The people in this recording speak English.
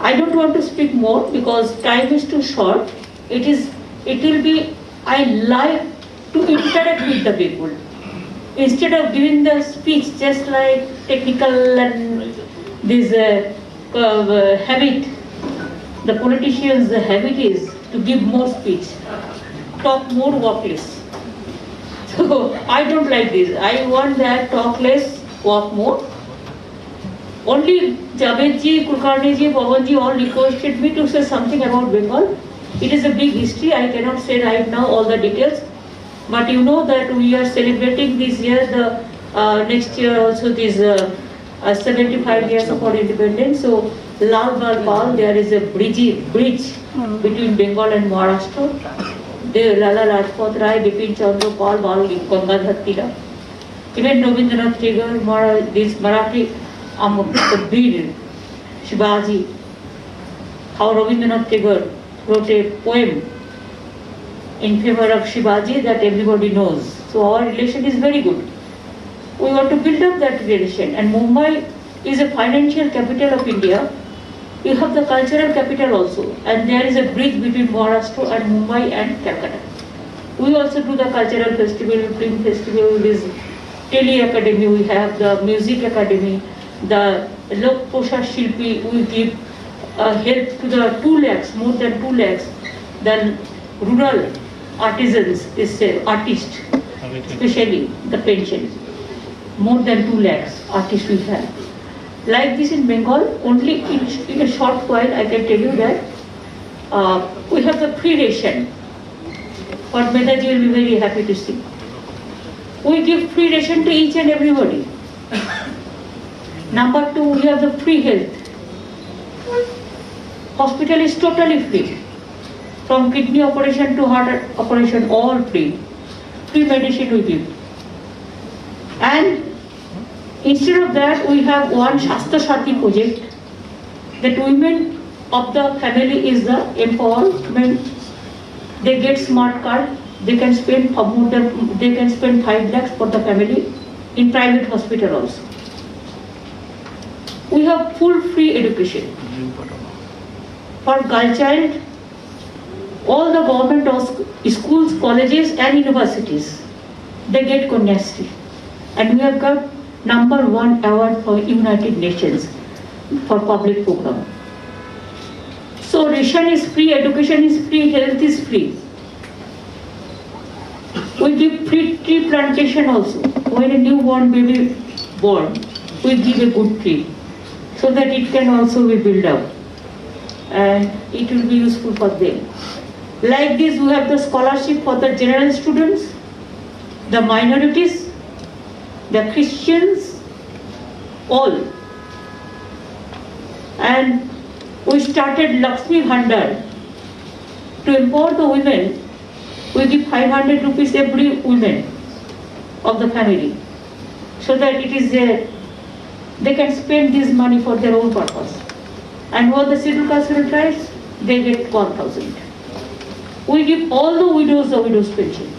I don't want to speak more because time is too short. It will be, I like to interact with the people. Instead of giving the speech just like technical and this habit, the politicians' habit is to give more speech, talk more, walk less. So I don't like this. I want that talk less, walk more. Only Javed-ji, Kulkarni-ji, Pawan-ji all requested me to say something about Bengal. It is a big history. I cannot say right now all the details. But you know that we are celebrating this year, next year also this 75 years of our independence. So Lal Bal Pal, there is a bridge between Bengal and Maharashtra. There Lala Rajpat Rai, Bipin Chandra Pal, Bal Gangadhar Tilak. Even Rabindranath Tagore, this Marathi Veer Shivaji, how Rabindranath Tagore wrote a poem in favor of Shivaji that everybody knows. So our relation is very good. We want to build up that relation. And Mumbai is a financial capital of India. We have the cultural capital also. And there is a bridge between Maharashtra and Mumbai and Calcutta. We also do the cultural festival, film festival, this Tele Academy, we have the music academy, the Lok Posha Shilpi, we give help to the 2 lakhs, more than 2 lakhs, the rural artisans, this artist, especially the pension, more than 2 lakhs artists we have. Like this in Bengal, only in a short while I can tell you that we have the free ration. What Medaji will be very happy to see. We give free ration to each and everybody. Number 2, we have the free health. Hospital is totally free. From kidney operation to heart operation, all free. Free medicine we give. And instead of that, we have one Shastra Shati project. That women of the family is the empowerment. They get smart card. They can spend more than, they can spend 5 lakhs for the family in private hospital also. We have full free education for girl child. All the government schools, colleges and universities, they get Kanyasri. And we have got #1 award for United Nations for public program. So ration is free, education is free, health is free. We give free tree plantation also. When a newborn baby born, we give a good tree so that it can also be built up and it will be useful for them. Like this, we have the scholarship for the general students, the minorities, the Christians, all. And we started Lakshmi Bhandar to empower the women. We give 500 rupees every woman of the family, so that it is they can spend this money for their own purpose. And for the scheduled caste tribes, they get 1,000. We give all the widows a widow's pension.